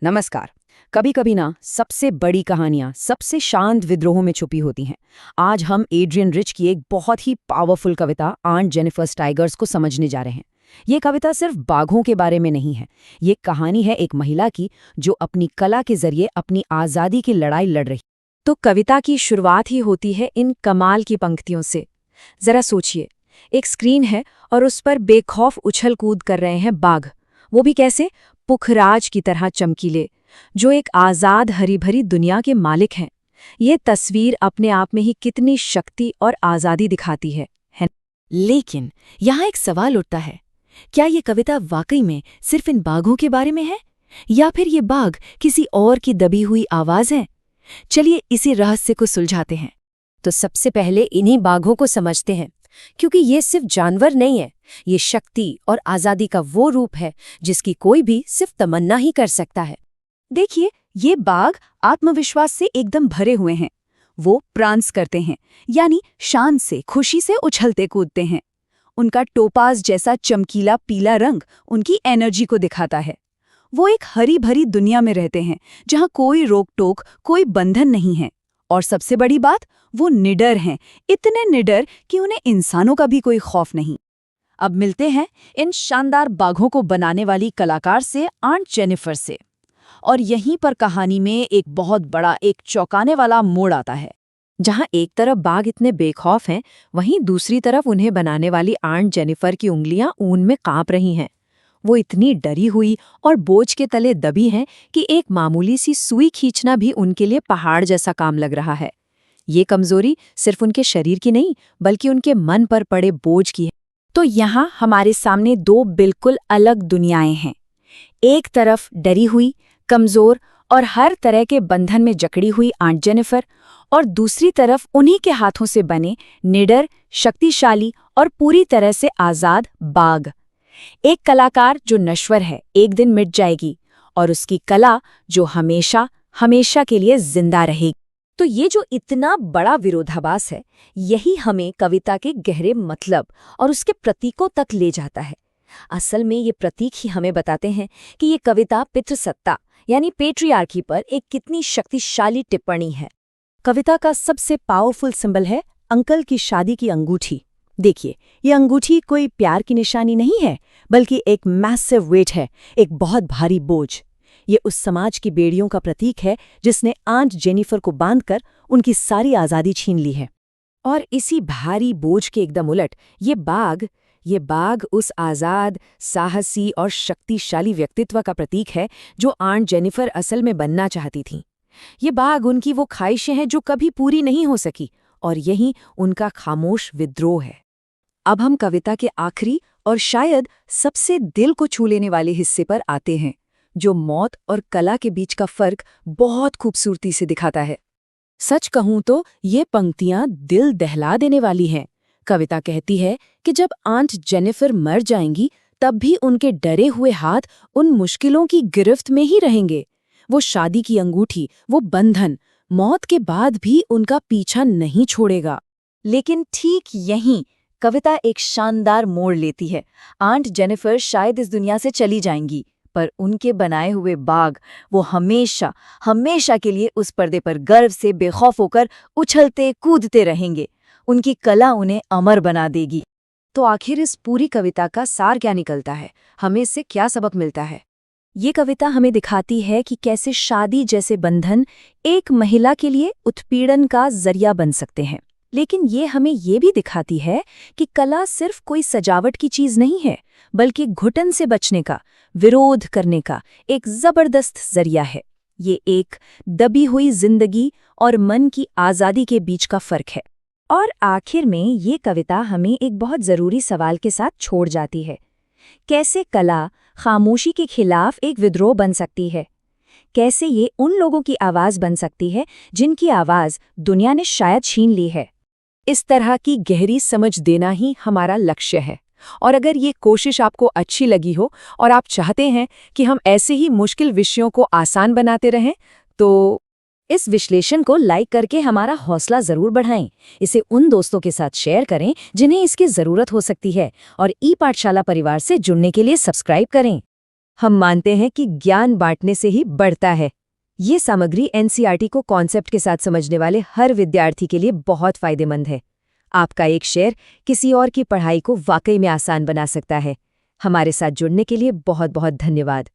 नमस्कार। कभी कभी ना सबसे बड़ी कहानियां सबसे शांत विद्रोहों में छुपी होती हैं। आज हम एड्रियन रिच की एक बहुत ही पावरफुल कविता आंट जेनिफर टाइगर्स को समझने जा रहे हैं। ये कविता सिर्फ बाघों के बारे में नहीं है। ये कहानी है एक महिला की जो अपनी कला के जरिए अपनी आज़ादी की लड़ाई लड़ रही। तो कविता की शुरुआत ही होती है इन कमाल की पंक्तियों से। जरा सोचिए, एक स्क्रीन है और उस पर बेखौफ उछल कूद कर रहे हैं बाघ। वो भी कैसे? पुखराज की तरह चमकीले, जो एक आज़ाद हरी भरी दुनिया के मालिक हैं। ये तस्वीर अपने आप में ही कितनी शक्ति और आज़ादी दिखाती है। लेकिन यहाँ एक सवाल उठता है, क्या ये कविता वाकई में सिर्फ इन बाघों के बारे में है, या फिर ये बाघ किसी और की दबी हुई आवाज़ है? चलिए इसी रहस्य को सुलझाते हैं। तो सबसे पहले इन्हीं बाघों को समझते हैं, क्योंकि ये सिर्फ जानवर नहीं है, ये शक्ति और आज़ादी का वो रूप है जिसकी कोई भी सिर्फ तमन्ना ही कर सकता है। देखिए, ये बाघ आत्मविश्वास से एकदम भरे हुए हैं। वो प्रांस करते हैं, यानी शान से खुशी से उछलते कूदते हैं। उनका टोपाज जैसा चमकीला पीला रंग उनकी एनर्जी को दिखाता है। वो एक हरी भरी दुनिया में रहते हैं जहां कोई रोक टोक, कोई बंधन नहीं है। और सबसे बड़ी बात, वो निडर हैं, इतने निडर कि उन्हें इंसानों का भी कोई खौफ नहीं। अब मिलते हैं इन शानदार बाघों को बनाने वाली कलाकार से, आंट जेनिफर से। और यहीं पर कहानी में एक बहुत बड़ा, एक चौंकाने वाला मोड़ आता है। जहाँ एक तरफ बाघ इतने बेखौफ हैं, वहीं दूसरी तरफ उन्हें बनाने वाली आंट जेनिफर की उंगलियां ऊन में कांप रही हैं। वो इतनी डरी हुई और बोझ के तले दबी हैं कि एक मामूली सी सुई खींचना भी उनके लिए पहाड़ जैसा काम लग रहा है। ये कमजोरी सिर्फ उनके शरीर की नहीं, बल्कि उनके मन पर पड़े बोझ की है। तो यहाँ हमारे सामने दो बिल्कुल अलग दुनियाएं हैं। एक तरफ डरी हुई, कमजोर और हर तरह के बंधन में जकड़ी हुई आंट जेनिफर, और दूसरी तरफ उन्हीं के हाथों से बने निडर, शक्तिशाली और पूरी तरह से आजाद बाघ। एक कलाकार जो नश्वर है, एक दिन मिट जाएगी, और उसकी कला जो हमेशा हमेशा के लिए जिंदा रहेगी। तो ये जो इतना बड़ा विरोधाभास है, यही हमें कविता के गहरे मतलब और उसके प्रतीकों तक ले जाता है। असल में ये प्रतीक ही हमें बताते हैं कि ये कविता पितृसत्ता यानी पेट्रियार्की पर एक कितनी शक्तिशाली टिप्पणी है। कविता का सबसे पावरफुल सिंबल है अंकल की शादी की अंगूठी। देखिए, ये अंगूठी कोई प्यार की निशानी नहीं है, बल्कि एक मैसिव वेट है, एक बहुत भारी बोझ। ये उस समाज की बेड़ियों का प्रतीक है जिसने आंट जेनिफर को बांधकर उनकी सारी आज़ादी छीन ली है। और इसी भारी बोझ के एकदम उलट ये बाघ उस आज़ाद, साहसी और शक्तिशाली व्यक्तित्व का प्रतीक है जो आंट जेनिफर असल में बनना चाहती थीं। ये बाघ उनकी वो ख्वाहिशें हैं जो कभी पूरी नहीं हो सकी, और यही उनका खामोश विद्रोह है। अब हम कविता के आखिरी और शायद सबसे दिल को छू लेने वाले हिस्से पर आते हैं, जो मौत और कला के बीच का फर्क बहुत खूबसूरती से दिखाता है। सच कहूं तो ये पंक्तियां दिल दहला देने वाली हैं। कविता कहती है कि जब आंट जेनिफर मर जाएंगी, तब भी उनके डरे हुए हाथ उन मुश्किलों की गिरफ्त में ही रहेंगे। वो शादी की अंगूठी, वो बंधन, मौत के बाद भी उनका पीछा नहीं छोड़ेगा। लेकिन ठीक यहीं कविता एक शानदार मोड़ लेती है। आंट जेनिफर शायद इस दुनिया से चली जाएंगी, पर उनके बनाए हुए बाघ वो हमेशा हमेशा के लिए उस पर्दे पर गर्व से बेखौफ होकर उछलते कूदते रहेंगे। उनकी कला उन्हें अमर बना देगी। तो आखिर इस पूरी कविता का सार क्या निकलता है? हमें इससे क्या सबक मिलता है? ये कविता हमें दिखाती है कि कैसे शादी जैसे बंधन एक महिला के लिए उत्पीड़न का जरिया बन सकते हैं। लेकिन ये हमें ये भी दिखाती है कि कला सिर्फ कोई सजावट की चीज नहीं है, बल्कि घुटन से बचने का, विरोध करने का एक जबरदस्त जरिया है। ये एक दबी हुई जिंदगी और मन की आज़ादी के बीच का फर्क है। और आखिर में ये कविता हमें एक बहुत ज़रूरी सवाल के साथ छोड़ जाती है। कैसे कला खामोशी के खिलाफ एक विद्रोह बन सकती है? कैसे ये उन लोगों की आवाज़ बन सकती है जिनकी आवाज़ दुनिया ने शायद छीन ली है? इस तरह की गहरी समझ देना ही हमारा लक्ष्य है। और अगर ये कोशिश आपको अच्छी लगी हो और आप चाहते हैं कि हम ऐसे ही मुश्किल विषयों को आसान बनाते रहें, तो इस विश्लेषण को लाइक करके हमारा हौसला ज़रूर बढ़ाएं। इसे उन दोस्तों के साथ शेयर करें जिन्हें इसकी ज़रूरत हो सकती है, और ई पाठशाला परिवार से जुड़ने के लिए सब्सक्राइब करें। हम मानते हैं कि ज्ञान बांटने से ही बढ़ता है। ये सामग्री एनसीईआरटी को कॉन्सेप्ट के साथ समझने वाले हर विद्यार्थी के लिए बहुत फायदेमंद है। आपका एक शेयर किसी और की पढ़ाई को वाकई में आसान बना सकता है। हमारे साथ जुड़ने के लिए बहुत बहुत धन्यवाद।